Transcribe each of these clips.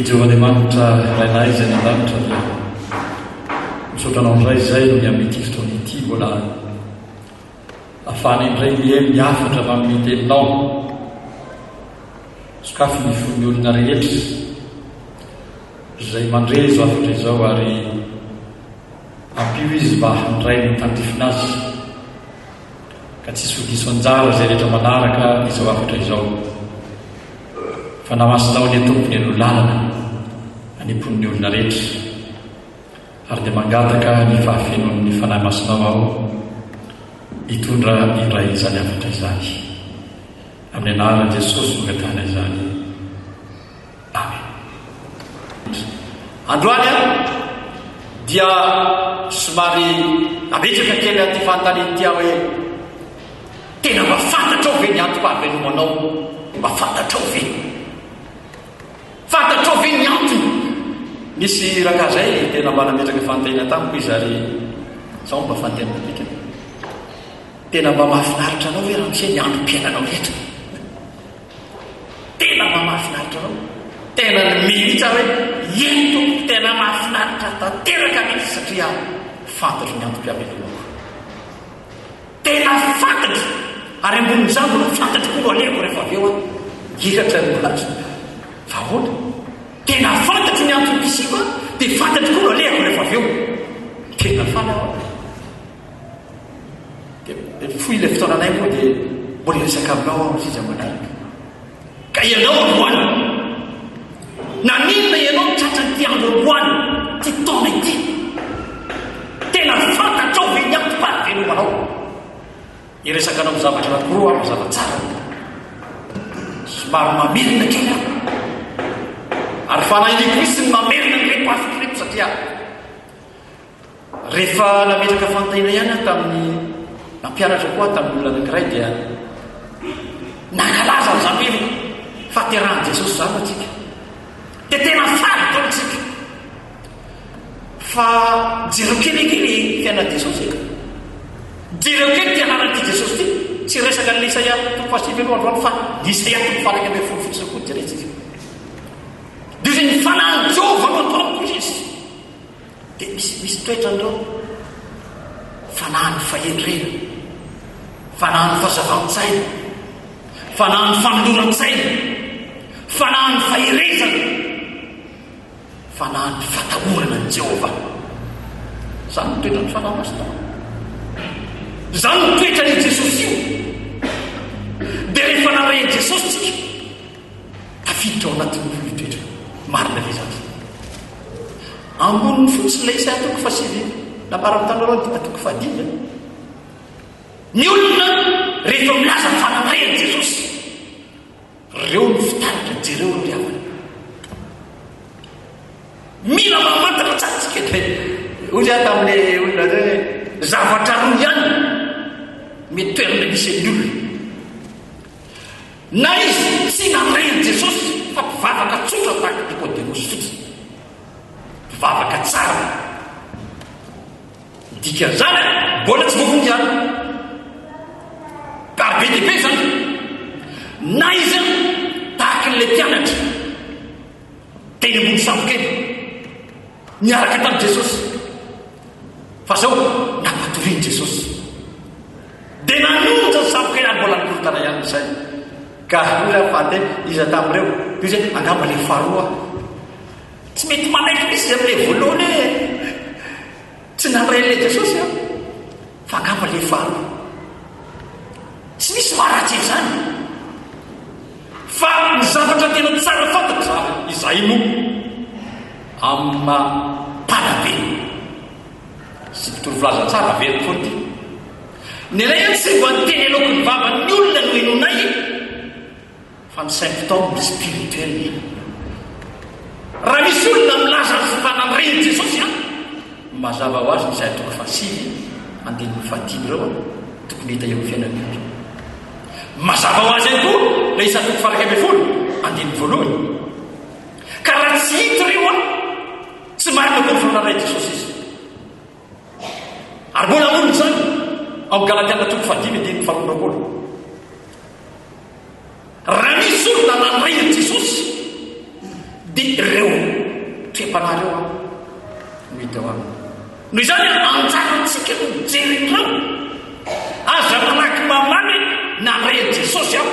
Jehovandriamanitra rainay izay nandanitra dia misotranao indray izay no miamity fotoana ity mbola ahafahana indray miafatra mamitelinao sokafy ny fon'ny olona rehetra izay mandrezo afatra izao ary ampio izy mba handray ny tandrifina azy ka tsisy fodiso anjara izay rehetra manaraka izao afatra izao fa namasinao ny tompony alo lalana anempon'ny olona rehetra ary dia mangataka ny fahafenon'ny fanahy masinao ao hitondra iray izany afatra izany amin'ny anaran'i Jesosy mangatana izany. Amen. Androany dia somary ametraka kely anty fanontanian'ity hoe tena mba fantatrao ve ny antom-pahavenomanao? Mba fantatrao ve? Fantatrao ve ny antony? Misy raha zay tena mba nametraka fanontaniana tamiko izy ary sao mba fanontaniana pika tena mba mahafinaritra anao hoe raha misy ny androm-piainanao rehetra, tena mba mahafinaritra anao, tena mihitsy hoe ento tena mahafinaritra tanteraka mihitsy satria fantatro ny androm-piavelomako, tena fantatro ary ambonin'izany mbola fantatro koa aleko rehefa avy eo hiratra ny molazy fahoana tena fantatro ny antrom-pisiko dia fantatro koa aleko rehefa avy eo tena fanao foy ilay fotoananay moa dia mbola resaka aminao aho sizy amanay ka ianao aloany naninona ianao tratrany ty andro aloany ty taona ity tena fantatrao ve ny antom-pahavelomanao iresaka anao zavatra nakoroa aho mazava tsara somary mamerina kely aho ary fanahy Kristy ny mamerina nyreko afikireko satria rehefa nametraka fanontaniana ihany aho tamin'ny nampianatra koa tamin'ny olona anankiray dia nankalaza amin'izany hoe faterahan'i Jesosy zany atsika dia tena faly taontsika fa jereo kelykely fiainan'i Jesosy eka jereo kely ty anaran'ity Jesosy ty tsy resaka ny Isaia 29 fa ny Isaia 31 fotsiny koa jerentsika dia zay ny fanahiny Jehovah mataoko izy dia misy toetra andreo fanahiny fahendrena, fanahiny fahazavan-tsaina, fanahiny fanoloran-tsaina, fanahiny faherezana, fanahiny fatahorana ny Jehovah. Zany ny toetra ny fanahy masinao, zany ny toetra ny Jesosy io. dia rehefa narahin'i Jesosy tsika tafiditra ao anatin'ny io toetra marina ve zany amboniny fotsiny ilay Isaia 9 nabaram-tanarao dia toko fahadimy ny olona rehefa milaza fanandrainy Jesosy reo ny fitaritra jereo ro riavana mila mamantatra tsatsika dia ozy aho tamin'le olona zay zavatra roa ihany mety toerana misy ny olona na izy tsy nandrainy Jesosy fa mpivavaka tsotra tahaka Nikodemosy fotsiny mpivavaka tsara dika zany mbola tsy voavony zany ka be dia be zany na izy tahaka n'ilay mpianatra teny ambony sambokely niaraka tamin'i Jesosy fa zao nampatoriany Jesosy dia nanonja ny sambokely any mbola nikorotana ihany izay ka oza fate iza tamin'ireo io zay angamba le faharoa tsy mety manaiky misy amin'ilay voalohany tsy nandrain'ilay Jesosy aho fa angamba le faharoa tsy misy maharatsy izany fa ny zavatra tena tsara fantatra izay no amin'ny mpanabe sy mpitorovilaza tsara very foana ty ny lay any tsy mba nyteny aloako ny vavan'ny olona no henonay fa ny symptôme spirituel raha misy olona milaza ny fanandreny Jesosy a mazava ho azy ny Isaia 9 andininy fahadimy reo tokony hita eo fiainan'io mazava ho azy any koa la Isaia 1 andininy voalohany ka raha tsy hita reo tsy marina koa ny fanandray Jesosy izy ary mbola amolony zany ao Galatiana 5 andininy 12 raha misy olona nandrainy Jesosy dia reo fekimpanareo a mity ao aminy noho izany anjarantsika mijerenao aza manaky mamany na reny jesosy aho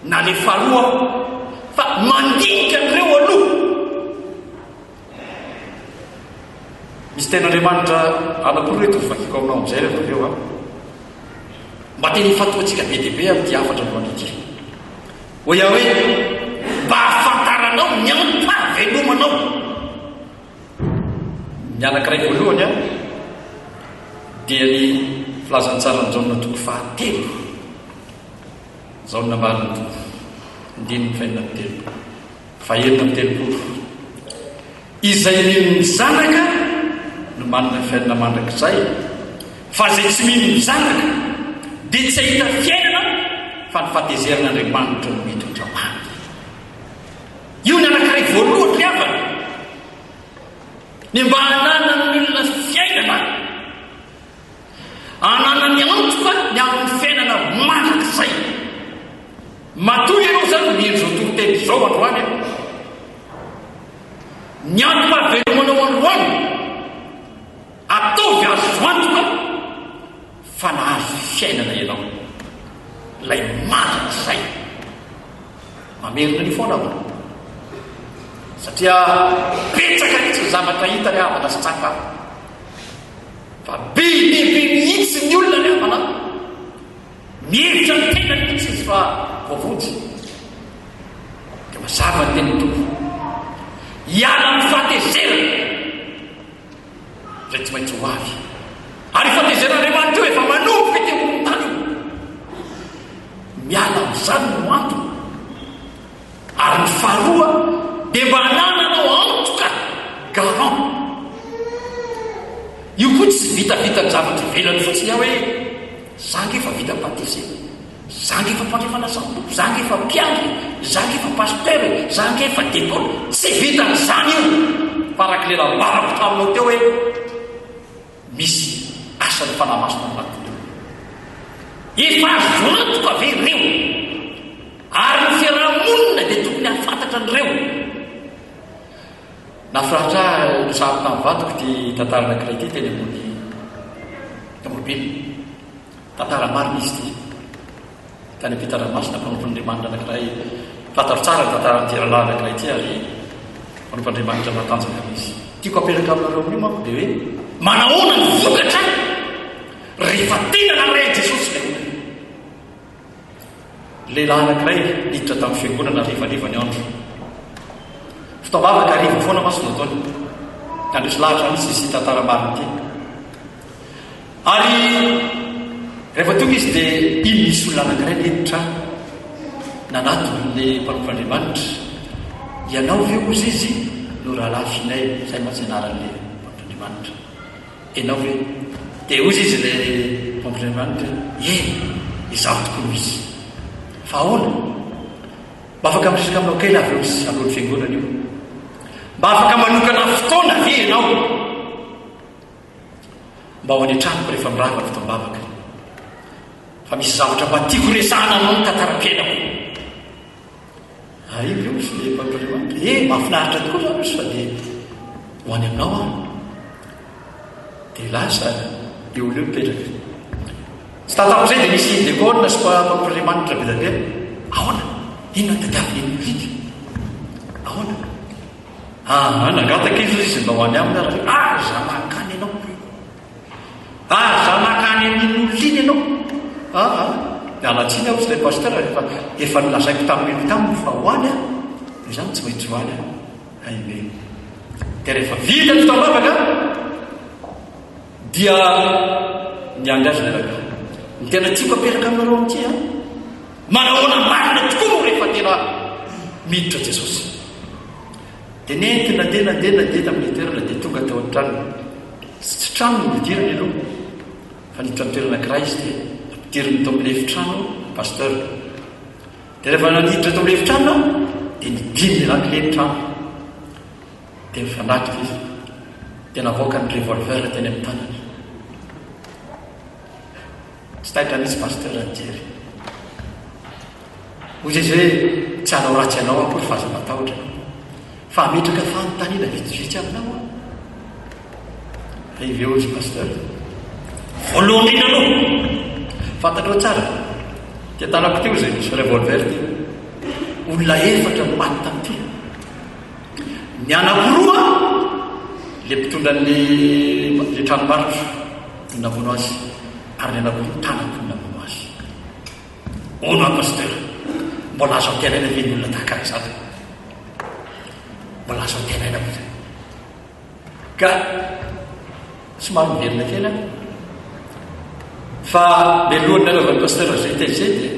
na le faroa aho fa mandinika an'ireo aloha. misy ten'andriamanitra anakoro reto vakiko aminao am'izay rehefa aveo a mba teny ifatoatsika be deabe amin'ity afatra no anity ho ia hoe mba afantaranao ny ampavelomanao. Ny anankiray voalohany a dia ny filazantsarany jaona toko fahatelo jaona marina toko indininy fainina mitelo fahenina mitelopolo izay ny zanaka no manana fiainana mandrakizay fa zay tsy mino mizanaka dia tsy ahita fiainana fa ny fahatezerin'andriamanitra no mitondra mamy. io ny anankiray voalohany ry avana ny mba hanana ny olona fiainana anana ny antoka ny amin'ny fiainana mandrakizay. matoy ianao zany miendrozao tontelo zao androany ny antom-pahavelomanao androany ataovy azo antoka fa nahazo fiainana ianao lay mandrakizay mamerina ny foana ao satria petsaka mihitsy ny zavatra hita ny havana sy tsaka fa be lehibe mihitsy ny olona ny havana mihevitra ny tena mihitsy izy fa voavojy dia mazava ny teny tompo hiala ny fahatezerana zay tsy maintsy ho avy ary fahatezerandriamanitra io efa manomboka ty ambony tany io miala am'izany no antony ary ny faharoa dia mba hanananao antoka garant. io koa tsy vitavita ny zavatra velany fotsiny aho hoe zangy efa vita batise, zangy efa mpandrefana sambo, zangy efa mpiandry, zangy efa pasteur, zangy efa dépôle. Tsy vitan'izany io fa arak'le lambarako taminao teo hoe misy asany fanamasina anatiny efa azo antoka ve reo ary ny fiarahamonina dia tokony hafantatra an'ireo. nafiratra nisahako tamin'ny vatoko ty tantara anankiray ty teny ambony tamorobeny tantara marina izy ty tany ampitaranamasina mpanompon'andriamanitra anankiray fantaro tsara ny tantara nytiralahy anankiray ty ary mpanompon'andriamanitra matanjaka izy tiako aperaka aminareo amin'io manko dia hoe manahoana ny vokatra rehefa tena naray jesosy lay olona. lehilahy anankiray niditra tamin'ny fiangonana rivariva ny andro fitaovavaka ariva foana masona ataony andresy lahatra misy izy tantara marina ty ary rehefa tonga izy dia iny misy olona anankiray neditra nanatony le mpanompon'andriamanitra ianao ve ozy izy no rahalahy finay zay matsy anaran'le mpanompon'andriamanitra ianao ve dia ozy izy le mpanompon'andriamanitra izaho tokony izy fa ahoana mba afaka miresaka aminao kely avy eo sy alohan'ny fiangonana io mba afaka manokana fotoana ve ianao mba ho any an-tranoko rehefa mirava ny fotoam-bavaka fa misy zavatra mba tiako resahana anao ny tantaram-piainako. io io sy le mpanompon'andriamanitra mahafinaritra tokoa zany izy fa dia ho any aminao aho dia lasa eo leo mipetraka tsy tantako zay dia misy dekona sy mpanompon'andriamanitra be dabe ahoana inona ny tadiaviny eny olika ahoana nangataka izy mba ho any aminy ara za makany ianao za makany amin'iny oliny ianao mialatsiny aho sy le pasteur efa nilazaiko tamin'iny taminy fa ho any io zany tsy maintsy ho any aibe dia rehefa vita ny fotoam-bavaka dia niandry azy leraka ny tena tiako aperaka aminareo amin'ity manahoana marina tokoa no rehefa tena miditra jesosy dia nentina ndeha tamin'ny toerana dia tonga teo an-tranony tsy trano no midiriny aloha fa niditra ny toerana anankiray izy dia ampidiriny tao amin'ny efitrano pasteur dia rehefa naniditra tao amin'ny efitrano dia nidimy lakile ny trano dia mifanatrika izy dia navoaka ny revolver teny amin'ny tanany tsy taitra nisy pasteur nijery ozy izy hoe tsy hanao ratsy anao akory fa aza matahotra fa metraka fanontaniana vitsivitsy aminao a iveo izy pasteur voalohany indrindra aloha fantatrao tsara tiatanako teo zay misy revolver ty olona efatra no maty tamity ny anakoroa le mpitondran'ny le tranombarotra no namono azy ary ny anakoroa tanako no namono azy ono a pasteur mbola azo amtenaina ve ny olona tahaka izany mbola azo amtenaina ko zay ka somary miverina kely a fa melohany nanaovan'ny pasteur zay tezay de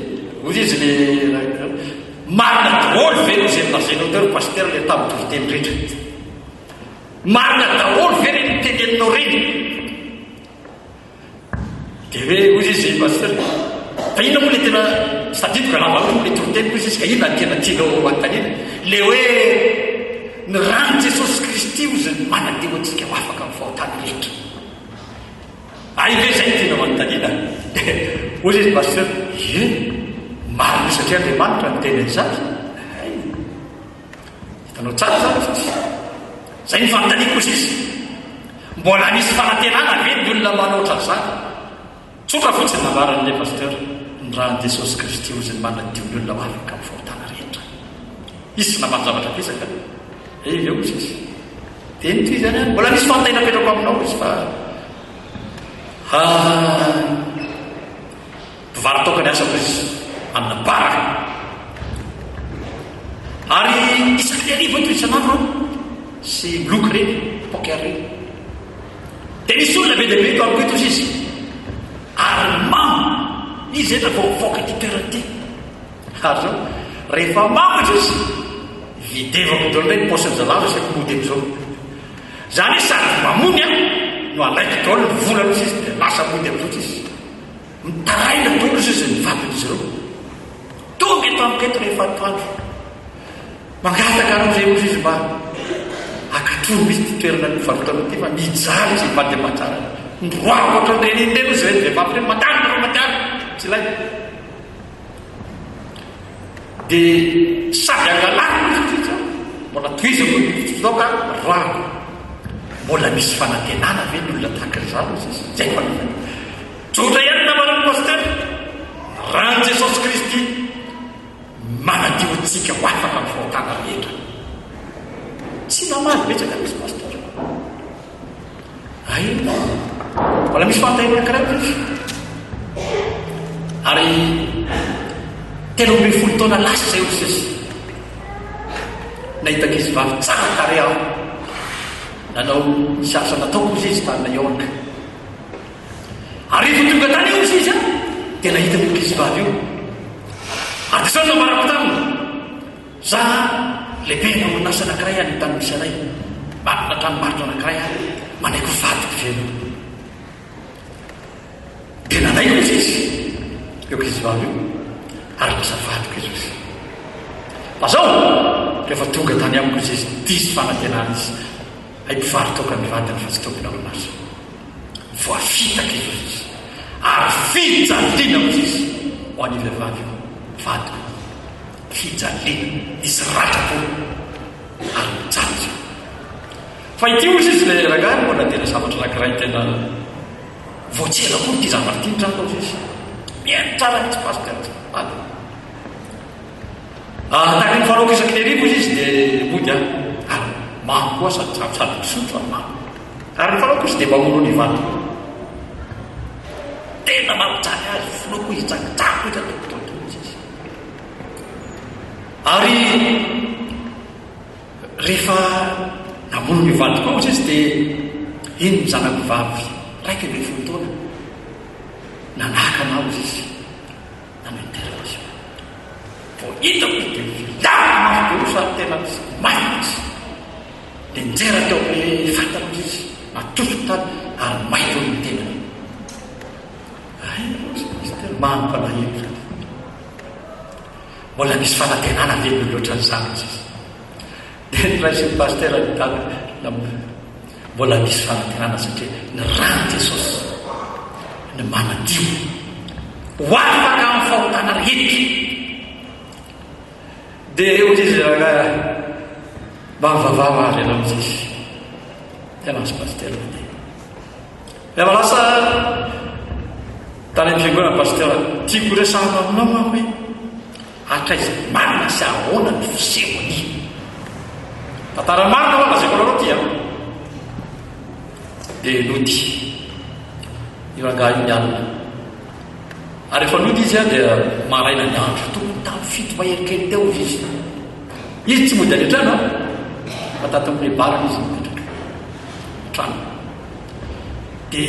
ozy izy le marina daholo ve no zay nazainao teo ry pasteur le tamin'ny teny rehetra marina daholo ve le niteneninao reny de hoe ozy izy pasteur fa ina moa le tena sadidiko lavaotra le toroteny izy izy ka ina tena tianao antanina le hoe ny rano jesosy kristy io zay manateo antsika ho afaka amin'ny fahotana rehetra ay ve zay tianao antanina ozy izy pasteur marina satria andriamanitra ny tena izany hitanao tsara zany zay ny fanontaniako izy izy mbola misy fanantenana ve ny olona manoatra zany tsotra fotsiny navaran'le pasteur ny rahan'i jesosy kristy io zay manadio ny olona ho afaka amin'ny fahotana rehetra izy sy namany zavatra fisaka eo izy izy teny ty zany a mbola misy fanontaniana petrako aminao izy fa mpivary tokany asako izy amina baraka ary isaky le arivo eto isanandro sy bloky reny poker reny de misy olona be deabe to amiko eto izy izy ary mamo izy etra vovoaka ty toerany ty ary zao rehefa mamo izy izy videvako dolo reny posiny zalava saky mody am'izao zany hoe sady mamony a no alaiky dolo ny volana izy izy de lasa mody am'izao izy mitaraina dolo izy izy mivabin'izy ireo tonga eto amiko eto rehefa toandro mangataka anao zay ozy izy mba akatrono misy ty toerana nyvarotana ty fa mijaly izy mba de matsara ndroako ohatran'ireny izy reny vehivavy reny matany matany tsy lay de sady angalako izy mbola toizako fitoka roako mbola misy fanantenana ve ny olona tahaka zany izy zay fa tsotra ihany namanao pasteur rahan'i jesosy kristy manadio antsika ho afaka amin'ny fahotana rehetra tsy namaly betsaka misy pasteur ay mbola misy fanontaniana anankiray izy ary telo amby folo taona lasa zay ozy izy nahitaka izy vavy tsara kare aho nanao misy asa nataoko izy izy tanina iorka ary ivo tonga tany io izy izy a de nahita mioka izy vavy io ary zao namarako taminy za lehibe namonasa anankiray any tany misy anay marina tranombaritra anankiray any manaiko vadiko velo de nanaiko izy izy eoka izy vavy io ary lasa vadiko izy izy fa zao rehefa tonga tany amiko izy izy disy fanantenana izy hay mpivary toka ny vadiny fa tsy tokony aonazy voafitaka izy izy ary fijaliana izy izy ho any vehivavy vadiko fijaliana izy ratrako ary mijaly fa itio izy izy le ragary mbola tena zavatra anankiray tena voatsela koa ty zavatra ty ndrano izy izy miaino tsara mitsy pasteur vady tahaka ny fanaoko isaky le rivo izy izy de mody a ary mamo koa sady misotro ary mamo ary ny fanaoko izy de mamono ny vadiko tena mampijaly azy finoako izy tsakitsako ita tokototo izy izy ary rehefa namono ny vadiko ao izy izy de iny ny zanako vavy raiky be folo taona nanaka anao izy izy nanointervention vo hitako de vilamo sady tena maina izy de njera teo le fatako izy izy natosoko tany ary mailo ny tenany mampalahelo mbola misy fanantenana velo loatra ny zany izy de nyraisin'ny pasteur anytany mbola misy fanantenana satria ny rano jesosy ny manadio ho afaka amin'ny fahotana rehetra de ozy izy raha mavavava ary ianao am'zay tenazy paster rehefa lasa tany am-piangonana paster tiako resahana aminao manko hoe atraiza marina sy ahoana ny fisehoany tantara marina ho lazako anareo ty a dia nody io angaha io ny alina ary rehefa nody izy a dia maraina ny andro tokony tamy fito maherikely teo izy tsy mody any an-trano fa tato amin'le barana izy mipetraka trano dia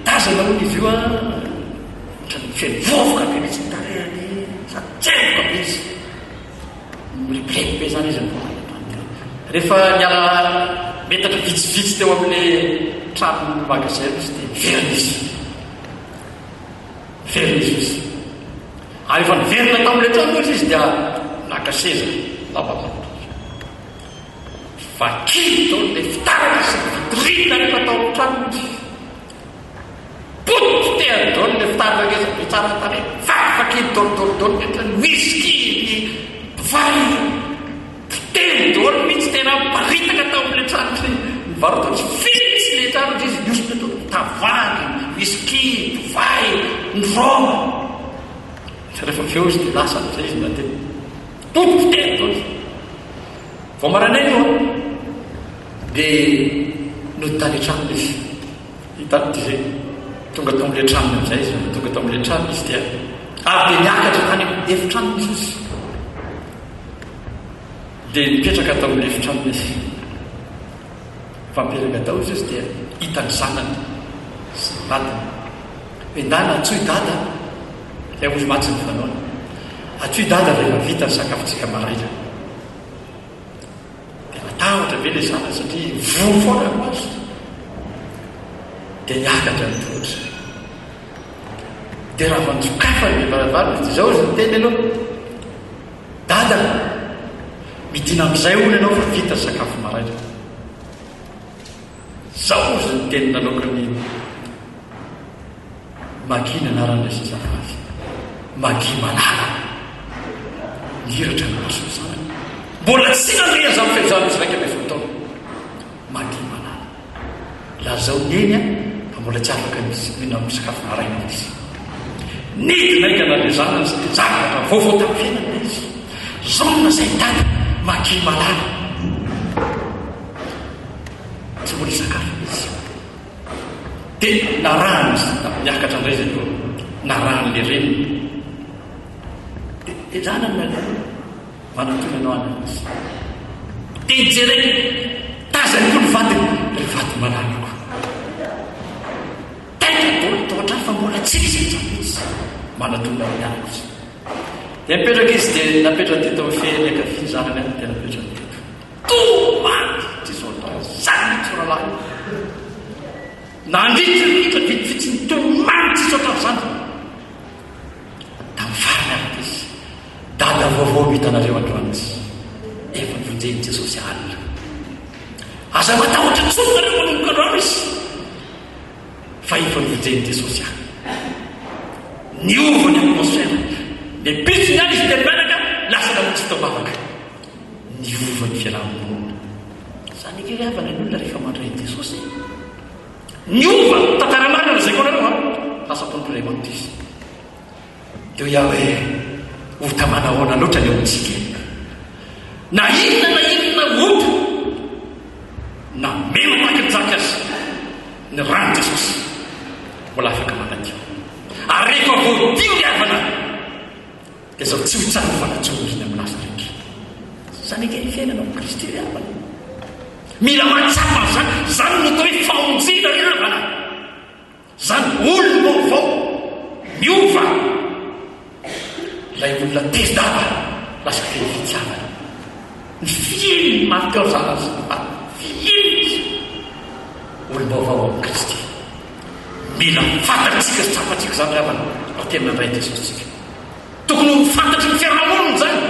tazana moa izy io a ohatrany feno vovoka be mitsy tarehany satsevoka be izy milepileky be zany izy rehefa niala metatra vitsivitsy teo amin'le trano magasin izy dia verina izy ary efa niverina tamin'le trano izy dia naka seza lavavatra vakito le fitarana sy vitorina rehefa tao amin'ny trano izy poto teadony le fitarana ngeza be tsara tany vakivakiny dolidolidony metrany whisky vai tendony mihitsy tena baritaka tao amin'le trano mivarotatsy fitsy le trano izy niosina to tavangy whisky vai ny roma rehefa feo izy dia lasa am'izay izy nate poto tendony vao maranay io dia notany trano izy hitany ty zay tonga tao amin'le trano am'izay izy tonga tao amin'le trano izy dia avy dia niakatra tany efitrano izy izy dia nipetraka tao amin'le efitrano izy fampetraka tao izy izy dia hitany zanany sy vadiny hoe ndana atsoy dada dia ozy matsy ny fanaona atsoy dada rehefa vita ny sakafotsika maraina dia matahotra ve le zana satria vo foana ho azy dia niakatra ny tohatra dia raha vanjokafa ny varavary zao izy nyteny aloha dada midina am'izay ona ianao fa vita ny sakafo maraina zao izy ny teny nanokany magi ny anarana sizafazy magi manala nihiratra ny maso zany mbola tsy nanrea zany fehizany izy raika me fotaona magi manala lazao ny eny a fa mbola tsy afaka misy mihina amin'ny sakafo maraina izy nidinaika na le zanany sy de zavatra vaovao tamin'ny fiainana izy zao na zay tany magi manala tsy mbola sakafo izy dia narahany izy miakatra indray zay aloha narahany le reny dia zanany na manatony anao ana izy dia ijereny tazany koa ny vadiny ry vady manalako tena mbola tohatra fa mbola tsy zay zany izy manatony ao nianako izy dia mipetraka izy dia napetraka teto amin'ny fehny akavy zanany any dia napetraka teto tomaty tsy zao zany tsoralahy nandritraritra vitsivitsy ny tomany tsy sotra zany tamin'ny farany araka izy dada vaovao mitanareo androany izy efa nivonjeny jesosy alina aza matahotra tsonareo manomboka androany izy fa efa nivonjeny jesosy any niovany atmosfera le pitsony any izy dia mianaka lasa namotsy tao bavaka niovany fiarahamonina zany kiriavana ny olona rehefa mandray jesosy niova tantaramarina zay koa nareo a asatompiremanto izy deo iaho hoe ota manahoana loatra ny otsika na inona ota na mema taky nijaka azy ny rano jesosy mbola afaka manadio ary rehefa voadio ny avana dia zao tsy ho tsara fanatsozy ny amin'azy raiky zany ke fiainanao kristy ry avana mila matsapa zany zany no atao hoe faonjena ry avana zany olona vaovao miova lay olona tezidava lasa teny fitiavana ny fieny marikao zana zy fieny olona vaovao amin'ny kristy mila fantatsika sy tsapatsika zany avana raha tena nandray jesositsika tokony ho fantatry ny fiarahamonina zany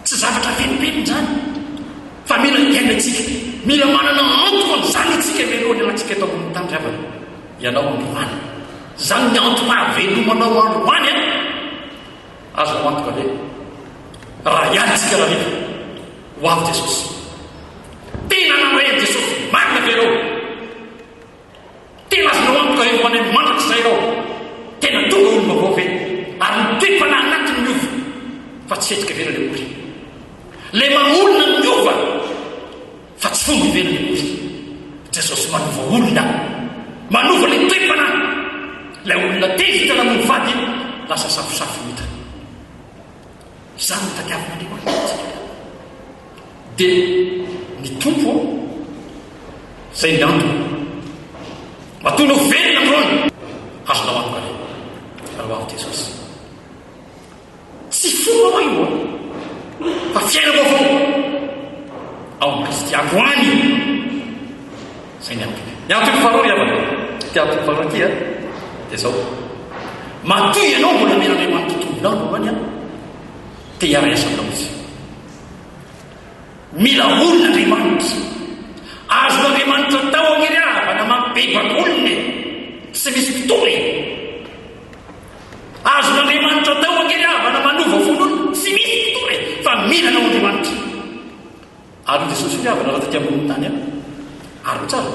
tsy zavatra fenipeny zany fa mila iainatsika mila manana antoka zany itsika melohany anatsika eto ambony tany avana ianao androany zany ny antoka avelomanao androany a azo antoka ve raha iantsika raha riva ho avy Jesosy. Tena nandrainy Jesosy, marina ve ianao? Tena azonao antoka eo ho any amin'ny mandrak'izay ianao. Tena tonga olo vaovao ve? Ary mitoepana anatiny miova fa tsy fetrika vera le oly. Le mamolona miova fa tsy fomba ivera le oly. Jesosy manova olona, manova le toepana. La olona tezitra namono vady lasa safosafo hita. Izany no tadiavin'Andriamanitra. Dia ny tompo izay ny antony matoana ho velona amin'irony azonao antoka le raha ho avy Jesosy. Tsy fomba io fa fiaina vaovao ao amin'ny Kristy androany. Zay ny antony. Ny antony faharoa avana ty antony faharoa ty dia zao: matoy ianao mbola men'Andriamanitra tombonao voalohany te hiara-iasa aminao izy. Mila olon'Andriamanitra, azon'Andriamanitra tao agneryavana mampibaka olona tsy misy mpitory. Azon'Andriamanitra tao agneryavana manova fon'olona tsy misy mpitory, fa mila anao Andriamanitra. Ary Jesosy fiavana raha taty ambony tany ary tsara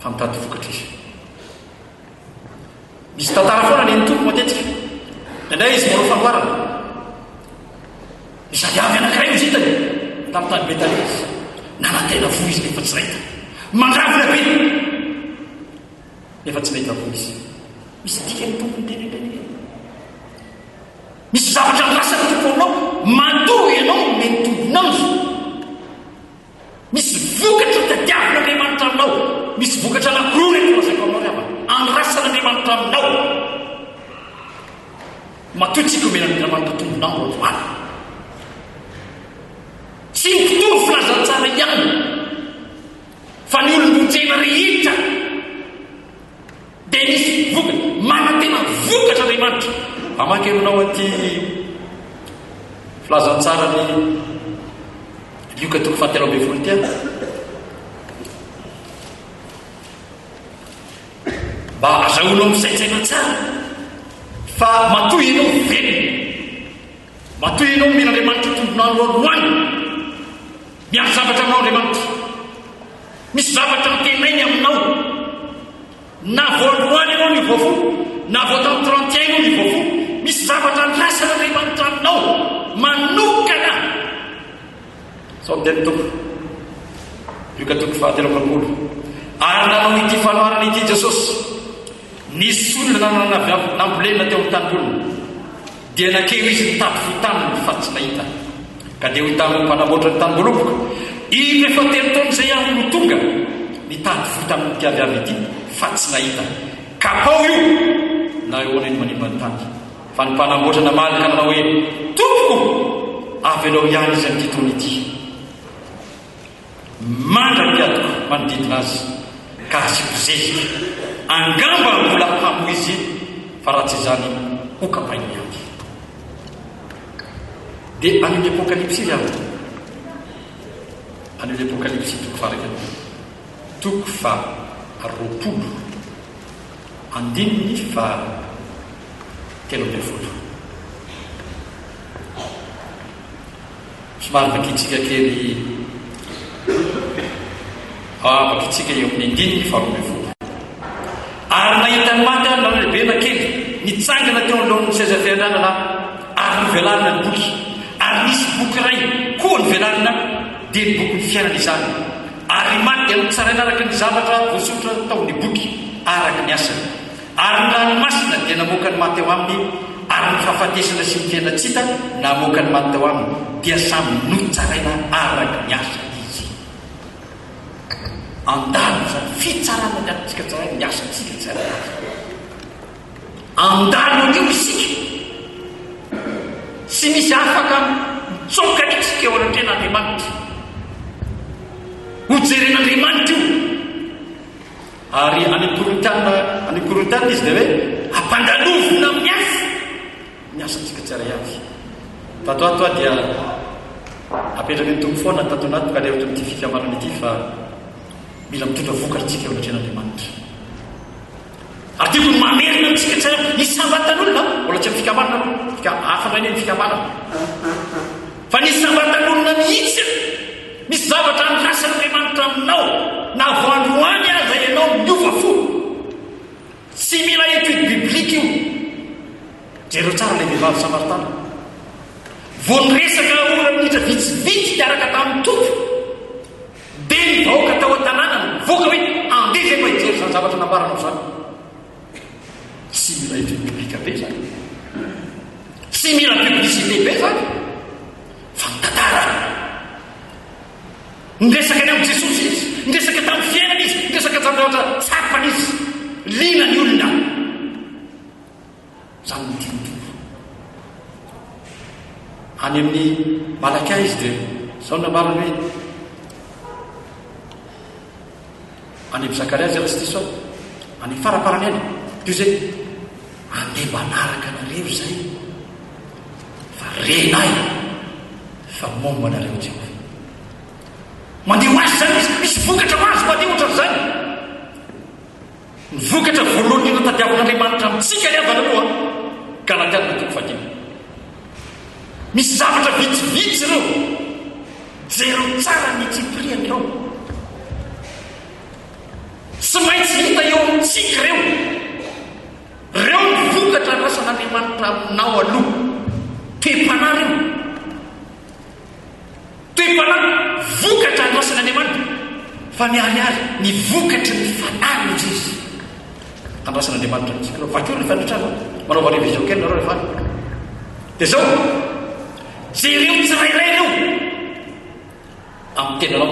fa mitady vokatra izy. Misy tantara foana ny tompo matetika. Indray izy manao famboarana. Misady avy anankiray izy hitany tamin'ny tany Betania izy. Nanantena vo izy nefa tsy nahita. Mandravona be nefa tsy nahita vo izy. Misy dikany tompony tenendrany. Misy zavatra milasaka tompo aminao, matoy ianao meny tombonao. Misy vokatra tadiavin'Andriamanitra aminao. Misy vokatra anankiroa rehefa lazaiko aminao rehefa andrasan'Andriamanitra aminao. Matoy tsika omen'Andriamanitra tombonao androany. Tsy mitombo filazantsara ihany fa ny olombontsena rehetra dia misy vokatra, manantena vokatra Andriamanitra. Amaky aminao aty filazantsara ny lioka toko fahatelo ambin'ny folo ty mba azahoanao misaitsaina tsara fa matoy ianao velona, matoy ianao men'Andriamanitra tombonao aloaloany. Miaro zavatra aminao Andriamanitra. Misy zavatra mitenainy aminao, na voalohany ianao ny voafo, na vao tamin'ny 31 ianao ny voafo. Misy zavatra lasan'Andriamanitra aminao manokana. Sao dia toko ioka toko fahatelo ambin'ny folo. Ary nanao ity fanoharana ity Jesosy, nisy olona nambolena teo amin'ny tanymbolona dia nakeo izy nitady fotaniny fa tsy nahita. Ka dia ho tamin'ny mpanamboatra ny tanymbolomboka, i rehefa telo taona izay aho no tonga nitady fotaniny tiaviavy ity fa tsy nahita. Kapao io na eo aneny manimba ny tany. Fa ny mpanamboatra namalika nanao hoe: tompoko, avy anao ihany izy amin'ity taona ity. Mandra-piatoko manodidina azy ka azibozezika angamba mbola hamo izy fa raha tsy izany hokapainy ihany. Dia an'iny apokalipsy izy avy. An'iny apokalipsy toko faraka toko fa roapolo andininy fa telo ambin'ny folo. Somary vakitsika kely vakitsika eo amin'ny andininy fa roa ambin'ny folo. Ary nahita ny maty na lehibe na kely nitsangana teo alohan'ny seza fiandranana ary nivelarina ny boky. Ary nisy boky iray koa nivelarina dia ny boky ny fiainana izany. Ary maty dia nitsaraina araka ny zavatra voasotra taon'ny boky araka ny asany. Ary ny ranomasina dia namoaka ny maty eo aminy, ary ny fahafatesana sy ny tena tsita namoaka ny maty eo aminy, dia samy notsaraina araka ny asa izy. Andalo zany fitsarana ny atsika tsara ny asantsika tsara. Andalo io isika. Tsy misy afaka mitsokatra isika eo anatren'Andriamanitra. Hojeren'Andriamanitra io. Ary any Korintiana izy dia hoe hampandalovina miasa ny asantsika tsara avy. Tatoato dia apetraka ny tombo foana tatonato ka lerotra n'ity fikamarana ity fa mila mitondra vokatritsika eo anatren'Andriamanitra. Ary tiako ny mamerina amintsika tsara nisambatan'olona mbola tsy amin'ny fikamarana afana eny ny fikamarana fa nisambatan'olona mihitsy misy zavatra nyrasan'andriamanitra aminao na voandroany aza ianao miova fo tsy mila etude biblika io. Jereo tsara le vehivavy samaritana vo nyresaka ora minitra vitsivitsy tiaraka tamin'ny tompo dia ny vahoaka tao an-tanàna mivoaka hoe andeha zay mba hijery zany zavatra nambaranao zany. Tsy mila etude biblika be zany, tsy mila publicité be zany, fa mitantara. Niresaka ny amin'ny Jesosy izy, niresaka tamin'ny fiainana izy, niresaka tamin'rehetra tsapany izy, lina ny olona zany mitintoro. Any amin'ny Malaka izy dia zao namariny hoe any amin'ny Zakaria zay tsy diso any faraparany any toy zay andeha manaraka anareo zay fa renay fa momba anareo Jehova. Mandeha ho azy zany izy, misy vokatra ho azy mandeha ohatra zany. Ny vokatra voalohany ino tadiavin'Andriamanitra amintsika ny avana aloha Galatia 3:5. Misy zavatra vitsivitsy ireo jereo tsara mitsipiriany ireo, tsy maintsy hita eo amintsika reo ny vokatra rasan'Andriamanitra aminao aloha. Toe-panahy reo, toe-panahy vokatra andrasan'Andriamanitra fa miarihary ny vokatry ny fanahy izy izy andrasan'Andriamanitra amintsika reo. Vakeo rehefa andratrano manaova révision kely nareo rehefa dia zao jereo tsirairay reo amin'ny tenanao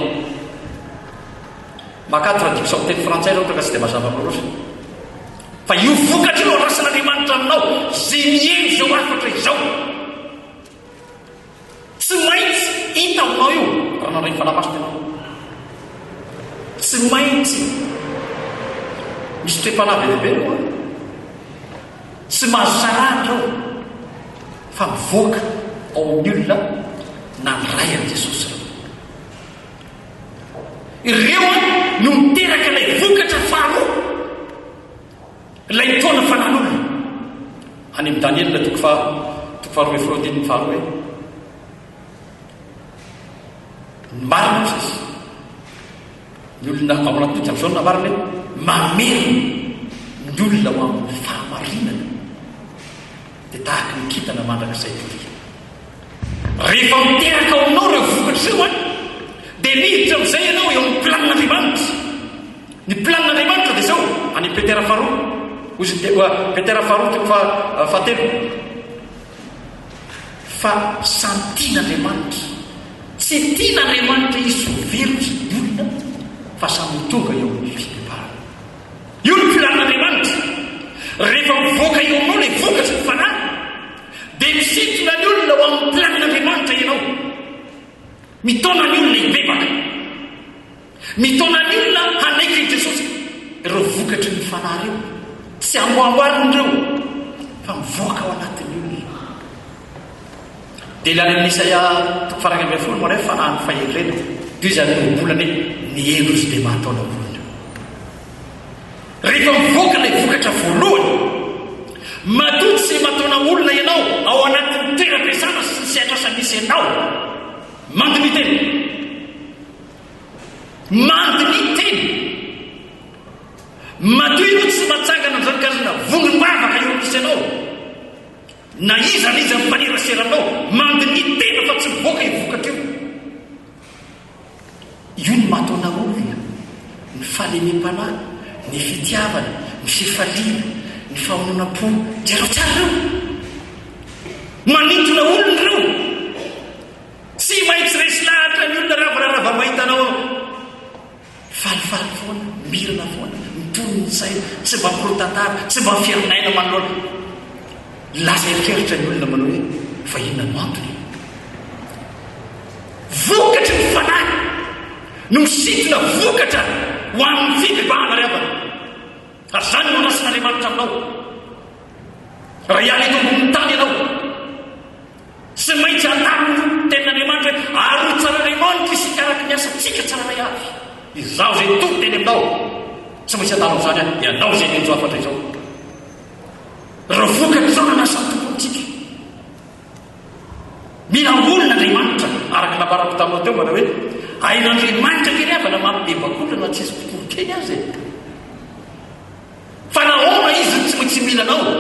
maka traduction amin'ny teny frantsay reo ka tsy dia mazava aminao loatra fa io vokatra io rasan'Andriamanitra aminao zay mieny zao afatra izao tsy maintsy hita aminao io raha nandray fanamasy tenao. Tsy maintsy misy toe-panahy be lehibe reo tsy mahazo sarany reo fa mivoaka ao amin'ny olona na nyray an' Jesosy ireo no miteraka ilay vokatra faharoa ilay taona fanan'olona. Any amin'ny Daniela toko faharoa Efrodiny faharoa hoe marina izy ny olona ao anaty amin'izao namarina hoe mamerina ny olona ho amin'ny fahamarinana dia tahaka ny kintana mandrakizay toria. Rehefa miteraka ao aminao reo vokatra zao dia miditra amin'izay ianao eo amin'ny planin'Andriamanitra. Ny planin'Andriamanitra dia zao any Petera faharoa ozy Petera faharoa toko fahatelo fa santian'Andriamanitra, tsy tian'Andriamanitra izy ho velotry ny olona fa samy tonga eo amin'ny fipeparana. Io ny planin'Andriamanitra. Rehefa mivoaka eo aminao ilay vokatra ny fanahy dia misintona ny olona ho amin'ny planin'Andriamanitra ianao. Mitona ny olona hibebaka, mitona ny olona hanaiky ny Jesosy. Ireo vokatry ny fanahy reo tsy amboamboariny reo fa mivoaka ao anatin'ny olona. Dia ilany amin'ny Isaia toko faha 1 manao hoe fanahy ny fahendrena toy izany robolana hoe ny elo izy dia mahataona olona. Rehefa mivoaka ilay vokatra voalohany matoa tsy mataona olona ianao ao anatin'ny toeram-piasana sy ny sehatrasa misy ianao mandiny teny, mandiny teny matoa ino tsy matsangana amin'izany karazana vongom-bavaka eo misy ianao na iza na iza mifaneraseranao mandiny tena fa tsy mivoaka io vokatra io. Io ny mataona olona ny fahalemem-panahy, ny fitiavana, ny fifaliana, ny famononam-po. Jereo tsara reo manintona olona reo. Tsy maintsy resy lahatra ny olona ravararava mahitanao falifaly foana, mirana foana, mitony ny saina, tsy mba mikorotantara, tsy mba mifiarinaina manolona. Lasa erikeritra ny olona manao hoe fa inona no antony. Vokatra ny fanahy no misintona vokatra ho amin'ny fibebahana ravana. Ary zany no rasan'Andriamanitra aminao. Raha hiala eto ambony tany ianao tsy maintsy antariny tenin'Andriamanitra hoe ary tsara'Andriamanitra isikaraka ny asantsika tsararay avy. Izaho zay toy teny aminao tsy maintsy antanao zany any ianao zay nenjo afatra izao. Raha vokatra izao nanasany tompontsika. Mila olon'Andriamanitra araka nabarako taminao teo manao hoe hain'andriamanitra kely avana mampibebakolana tsy izy totorokely azy fa nahoana izy tsy milanao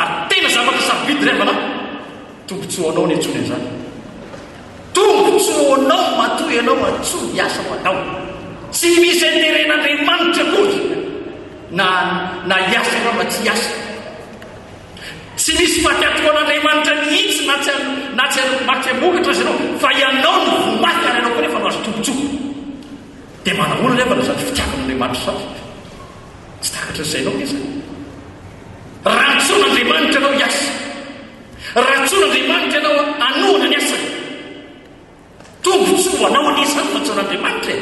ary tena zavatra sabidy revana tombotsoanao ny antsony an'izany tombotsoanao matoy ianao atso hiasa manao tsy misy interen'andriamanitra kory na hiasa ianao na tsy hiasa tsy misy fatiatoko an'andriamanitra mihitsy na tsy maty amokatra azy ianao fa ianao no vomaty ary ianao koa nefa no azo tombotso dia manahoana levana zany fitiavan'andriamanitra zany tsy takatra zay anao ke zany raha tson'andriamanitra anao hiasa raha tson'andriamanitra anao anohana ny asa tombotso anao anisany fa tson'andriamanitra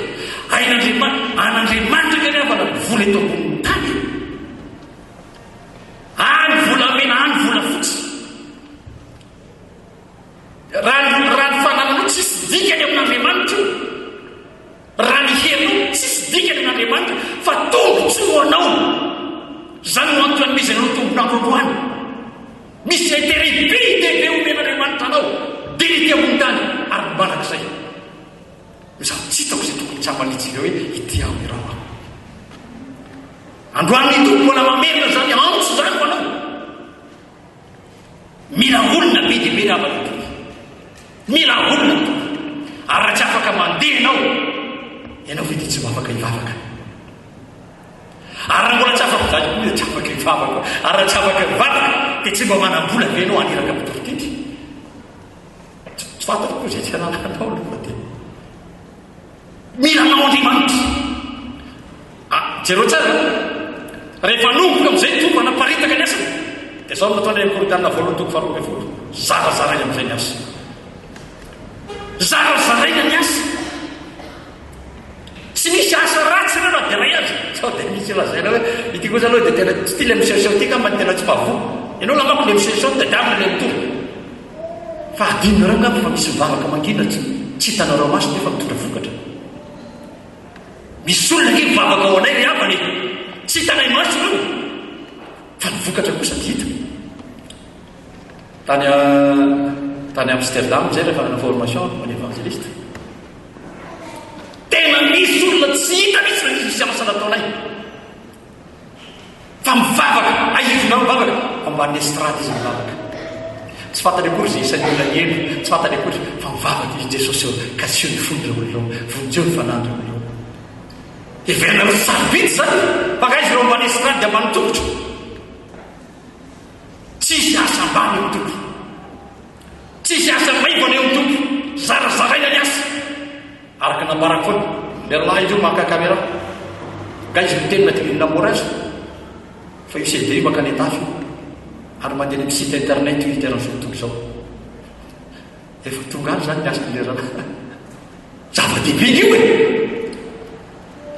an'andriamanitra kany avana vola eto ambonin'ny tany any vola mena any vola fotsy raha ny fanananao tsisy dikany amin'andriamanitra raha ny herinao tsisy dikany amin'andriamanitra fa tombotso anao zany no antony misy anao tombon'androandroany misy intérêt be dehibe omen'andriamanitra anao dia ity ambony tany ary manak'izay za tsy hitako zay tokony tsy hampalitsika hoe ity aho iraha androany tompona mamerina zany antso zany ho anao mila olona be dia be ravana tompony mila olona tompony ary raha tsy afaka mandeha ianao vety tsy afaka hivavaka ary raha mbola tsy afaka zany koa tsy afaka hivavaka ary raha tsy afaka hivavaka dia tsy mba manam-bola be ianao aniraka mitorokety tsy fantako koa zay tsy anananao loha dia mila nao andriamanitra jereo tsara rehefa nomboka amin'izay tompo anaparitaka ny asany dia zao nataonay korotana voalohany toko faharoa ambin'ny folo zarazaraina amin'izay ny asa zarazaraina ny asa tsy misy asa ratsy reo raha dia ray azy sao dia misy lazaina hoe ity kosa aloha dia tena tsy ty le misersion ty ka mba tena tsy pahavo ianao lamako le misersion dia damina le mitombo fa adinina reo ngamba fa misy mivavaka mangina tsy hitanareo maso nefa mitondra vokatra misy olona ke mivavaka ao anay ry avany tsy hitanay maso reo fa ny vokatra kosa ty hita tany Amsterdam zay rehefa nana formation ny évangéliste tena misy olona tsy hita misy asa nataonay fa mivavaka aivinao mivavaka ambany estrady izy mivavaka tsy fantany akory zay isan'ny olona elo tsy fantany akory fa mivavaka izy jesosy eo ka tsy eo ny fondra olonao vonjeo ny fanandro olonao iverina ro sabidy zany faka izy reo ambany estrady dia ambany tongotro tsisy asa ambany eo tompo tsisy asa maivana eo tompo zarazaraina ny asa araka nambarako foana leralahy izy io maka caméra ka izy mitenina tilinina mora azy fa io cd maka ny etafy ary mandeha ny site internet io iteran'izao tompo zao efa tonga any zany ny asa lerana zava-dehibe io e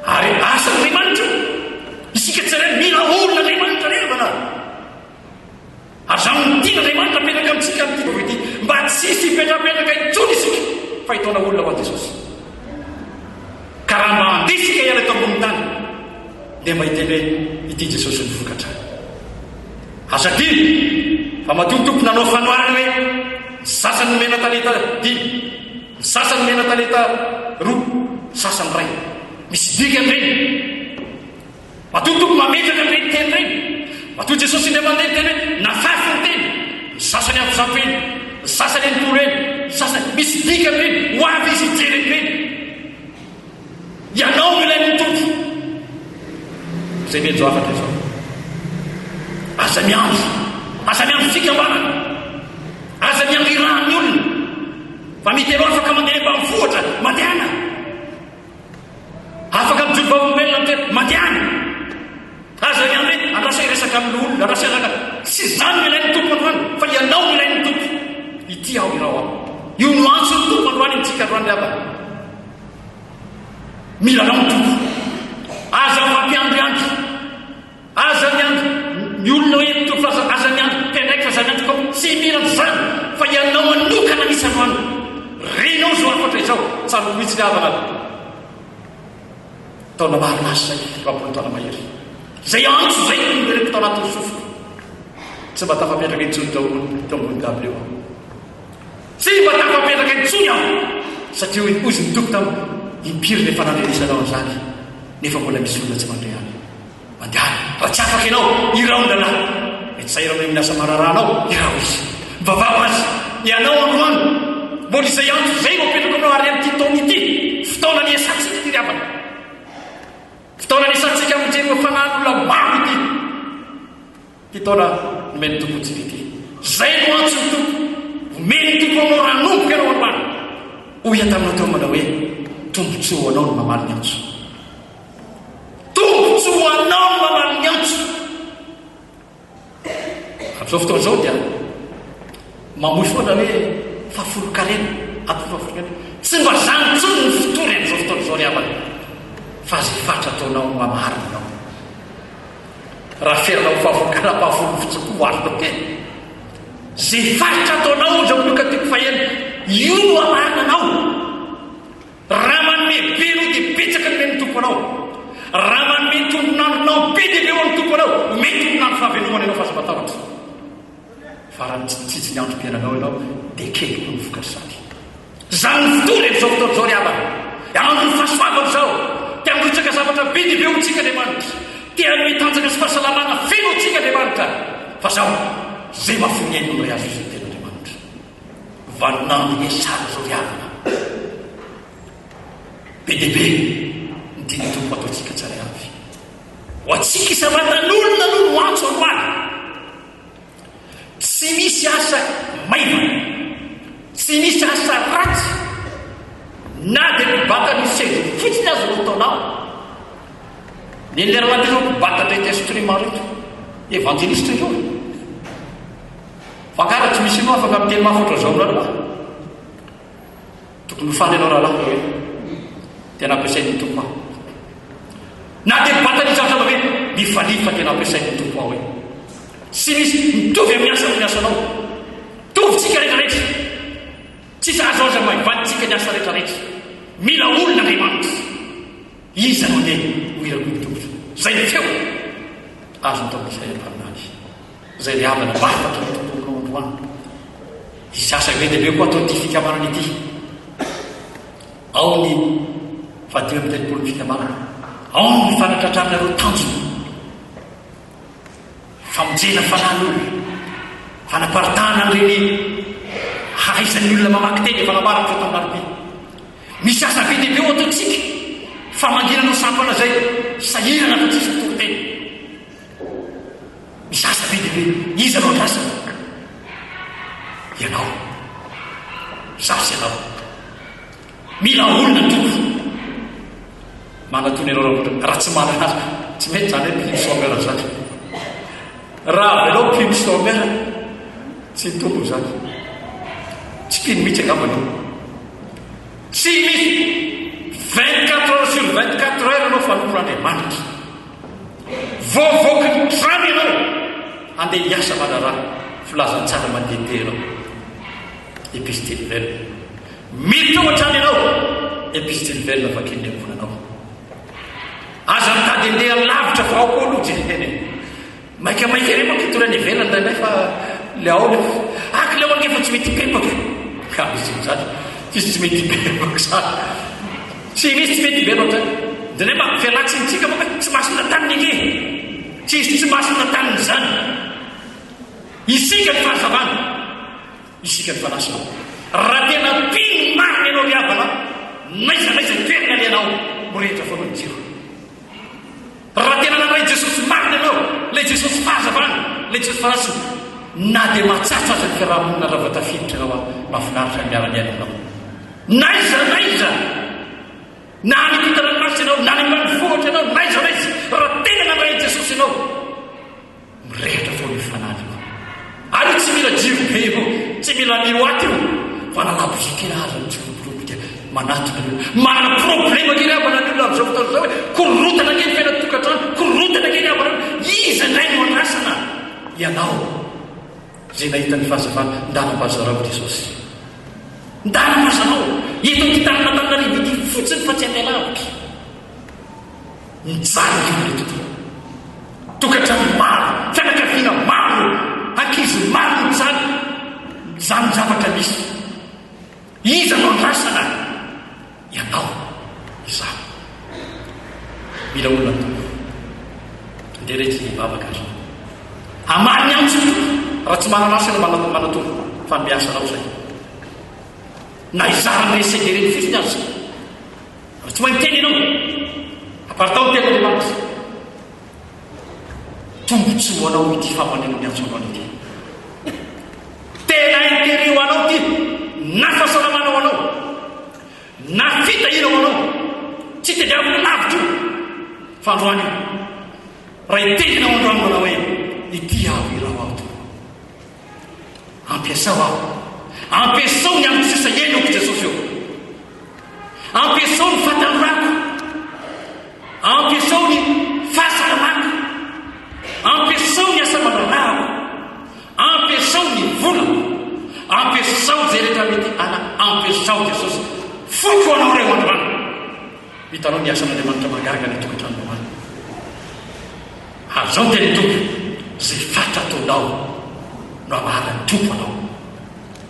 ary asa n'andriamanitra isika tsy ray mila olona andriamanitra revana ary za tian'andriamanitra apetraka amintsika am'ty bovety mba tsisy hipetrapetraka intsony isika fa hitaona olona ho an jesosy ka raha mba andesika iala eto ambony tany dia mahiteny hoe ity jesosy ny vokatra asa dimy fa matotompo nanao fanoarana hoe sasany mena talenta dimy sasany mena talenta roa sasany ray misy dika reny matotompo mametraka reny teny reny matoa jesosy indray mandeha teny hoe nafafy ny teny ny sasany avozapeny ny sasany antoleny sasany misy dika reny ho avy izy ijereny reny ianao ilay ny tompo zay mejo afatra zao aza miandro fikambanana aza miandro irahany olona fa mitero afaka mandeha mba mivohatra mandehana afaka mijoro vaombelona mite mandehana aza miandro hoe andrasa iresaka amin'ny olona andrasa resaka tsy zany milay ny tompo androany fa ianao milay ny tompo ity aho irao aho io no antso ny tompo androany mitsika androany ava mila nao ny tompo aza mampiandroandro aza miandro ny olona hoe tompo aza miandro tendraiky fa za miandro kao tsy miranty zany fa ianao manokana misy androany renao zo afatra izao tsaro mihitsy ny avana taona mahalasy zay roapolo taona mahery zay antso zay nomereko tao anatin'ny sofiko tsy mba tafapetraka intsony tao ambony gable eo tsy mba tafapetraka intsony aho satria ozy nitoko tam impiry le fanandrenesanao an'izany nefa mbola misy olona tsy mandre any mandehany raha tsy afaka ianao iraondana mety zay raha minasa mararanao irao izy mivavao azy ianao androany mbola izay antso zay no apetraka aminao ary am'ty taona ity fotoana ny esantsika ty riavana fotoana ny esantsika amin'ireo fanan'olona maro ity ty taona nomeny tompontsika ity zay no antso ny tompo omeny tompo aminao raha nomboka ianao androany oya taminao teo manao hoe tombontsoa anao no mamaly ny antso tombontsoa anao no mamaly ny antso am'izao fotoana zao dia mamoy foana hoe fahafolo-karena atyfahafolo-karena tsy mba zany tsony ny fotory am'izao fotoana zao ry avana fa zay fatra ataonao mamarina anao raha ferinao fahafolo-karena fahafolo fitsoko hoarinao ke zay fatra ataonao zao loka tiako fahena io no amarina anao raha manome be no dia betsaka ny meny tompo anao raha manome tombonandronao be dia leo amin'ny tompo anao mety tombonandro fahavelomana ianao fahasamatahotra fa raha mitsitsitsy ny androm-piainanao ianao dia keliko ny vokatra zany zany ny fotory am'izao fotoana zao ry avana andro ny fahasoavana zao tia mirotsaka zavatra be dia be hotsika Andriamanitra tia mitanjaka sy fahasalamana feno hotsika Andriamanitra fa zao zay mahafonyaino ny ray azo izy tena Andriamanitra vaninandro esara zao ry avana be dia be nytiny tompo ataotsika tsara avy ho atsika isavatan'olona no no antso androany tsy misy asa maivana tsy misy asa ratsy na dia mibata ny sezy fotsiny azy no taonao ny leranatireo mibata ndraiky instrument reto evangeliste io fakara tsy misy anao afaka miteny mahafotra zao naloha tokony hofany anao rahalahy hoe tena ampiasain'ny tompo aho na dia mibata ny zavatra hoe mifalifa tena ampiasain'ny tompo aho hoe tsy misy mitovy amin'ny asa ny asanao tovitsika rehetrarehetra tsisy azoaza maivanitsika ny asa rehetrarehetra mila olona Andriamanitra izy anao ne hoirako ny tompo zay ny feo azo ny taomisay ampaminazy zay ry havana mafatra ny tomponao androany izy asa be dia be koa atao ty fikamarana ity ao ny fadimy amin'ny telopolo ny fikamarana ao ny fanatratrarina reo tanjona famonjena fanan'olona fanaparitahana an'ireny hahaizan'ny olona mamaky teny efa namarako fa taminarobe misy asa be dia be o ataotsika fa manginanao sampana zay sahirana fa tsisy mitoro-teny misy asa be dia be izy anao andrasa ianao zasy ianao mila olona tompo manatony anao raha tsy manana azy tsy mety zany hoe pimisomera zany raha velao pimisomera tsy tompo zany tsy pino mihitsy angambany tsy misy 24 heures sur 24 heures anao fanomporan'Andriamanitra voavoky ny trano ianao andeha hiasa manaraha filazantsara mandehandeha ianao epistely velona miditra ao an-trano ianao epistely velona vakeny ambonanao aza mitady andeha lavitra fa ao koa lotsy eny maikamaika re manko itorany velona da nefa le ao le aky le anefa tsy mety bebaka ka izy zany tsisy tsy mety bebaka zany tsy misy tsy mety bebaka da nefa fialatsyntsika moka tsy masina taniny ike tsisy tsy masina taniny zany isika ny fahazavana isika ny fanasina raha tena pino marina ianao ry havana naizanaiza toerana le anao morehetra foana ny jiro raha tena nanray Jesosy marina ianao le Jesosy fahazavana le Jesosy fanasina na dia matsatsa aza ny fiarahamonina raha vatafiditra anao mahafinaritra miarany ainanao naiza naiza na ny pitaranomasy ianao na ny mbanivohatra ianao naiza naiza raha tena nanray Jesosy ianao mirehatra foana ny fanany ianao ary tsy mila jiro be ianao tsy mila miroaty io fa nalabozikena aza ny tsiroboroko dia manatona io manana problema kely abana ny olona am'izao fotoana zao hoe korotana kely fiaina tokantrano korotana kely abana izy ndray no andrasana ianao zay nahita ny fahazavana ndanam-bazarao Jesosy ndanam-bazarao eto ty tanana tanarivo ity fotsiny fa tsy andehalavitra nijany io tokantrano maro fianakaviana maro ankizy maro nijany zavatra misy iza no andrasana ianao mivavaka azy amariny amitsy raha tsy mananasana manatombo fa miasanao zay na izarany resegereny fosiny azy raha tsy mainteny ianao apartao tena lemanty tombontsoa anao ity famaneno miantso anao ity tena interio anao ty na fahasalamanao anao na fitahinao anao tsy tediavina lavitra fa androany io raha itenynao androany manao hoe ity avy iraho aho to ampiasao aho ampiasao ny amin'ny sisa enoko Jesosy io ampiasao ny fatandrako ampiasao ny fahasalamako ampiasao ny asa manarahako ampiasao ny vola ampiasao zay rehetra mety ampiasao Jesosy foko anao reo androany hitanao ny asan'Andriamanitra magaga ny tokantrano any azao teny tompo zay fatra ataonao no amaharany tompo anao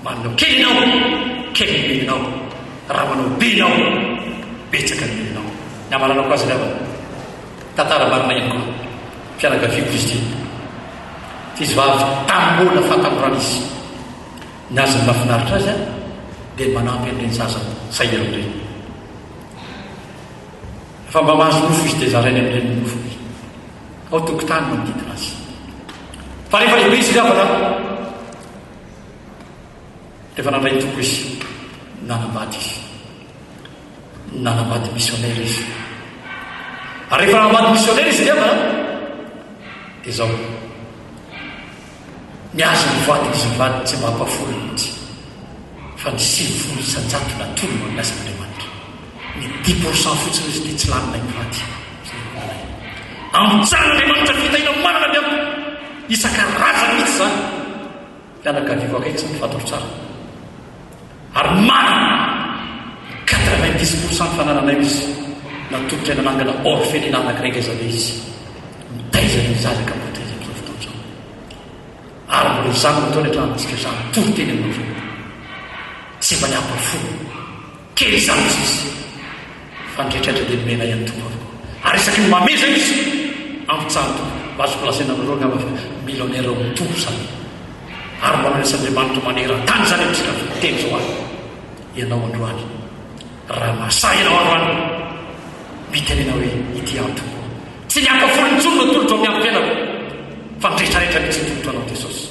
manao kely inao kely mimeninao raha manao be inao betsaka mimeninao ny amaranao ko azy lava tantara marina ihany koa mpianakavio Kristy fizivavy tambola fatamorana izy ny azy ny mahafinaritra azy dia manampy an'ireny zaza sairany ireny fa mba mahazo nofo izy dia zarainy amin'ireny nofo ao tokotany manodidina azy fa rehefa lehibe izy ravana rehefa nandray toko izy nanambady izy nanambady missionnaire izy rehefa nanambady missionnaire izy ravana dia zao niazy mivady izy mivady tsy mampafolo mihitsy fa ny 90% natolo no miasa Andriamanitra ny 10% fotsiny izy dia tsy lanina mivady amitsana Andriamanitra fitaina manana aby amiko isan-karazany mihitsy zany fianakavivo akaiky sy mifatoro tsara ary manana 90% fanananay izy natolotra nanangana orphelinat anakiraiky aiza be izy mitaizany ny zazaka mitaizany zao fotoana zao ary mbola izany ataony atrantsika zany toro teny aminao zao tsy mba ny ampafolo kely zany izy fandretraitra dia mena ihany tompo avoko ary isaky ny mameza izy amitsany tompo vazo plasena amin'ireo ngamba fa millionnaire mitombo zany ary manao Andriamanitra maneran-tany zany amintsika teny zao any ianao androany raha masa ianao androany mitenena hoe ity aho tompo tsy ny ampafolo nitsolo no tolotra amin'ny ampiainako fa nitretrarehetra mitsy tolotra anao Jesosy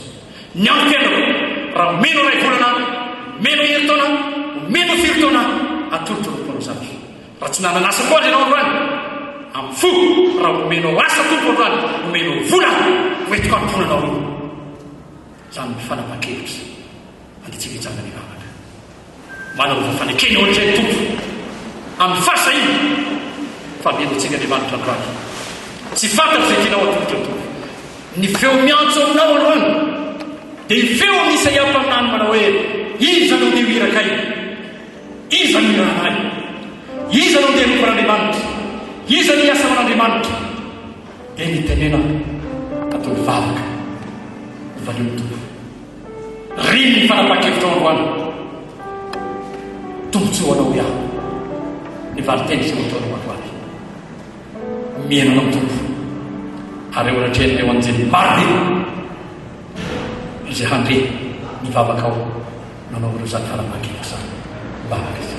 ny ampiainako raha meno ray volana meno heritaona meno firytaona atolotra no mpanao zavy raha tsy nananasa koa azy ianao androany amin'ny fo raha omeno asa tompo androany omeno vola hoetiko amponanao io zany mifanapa-kevitra anditsika hitsangany vavaka manao fafanekeny ohatr'izay tompo amin'ny fasa iny fa menontsika Andriamanitra androany tsy fantatra zay tianao atolotra tompo ny feo miantso aminao androany dia ny feo misy iampaminany manao hoe iza no dia hoirakay iza no irahanay iza no dia nomporan'Andriamanitra iza ny asa man'Andriamanitra dia nitenena ataony vavaka valeo tompo riny ny fanapa-kevitra ao androany tombontsoa anao iaho ny valiteny izay ataonao androany miainanao tompo ary eo anatreny eo anjely marobe izay handre ny vavaka ao nanao ireo zany fanapa-kevitra zany vavaka izy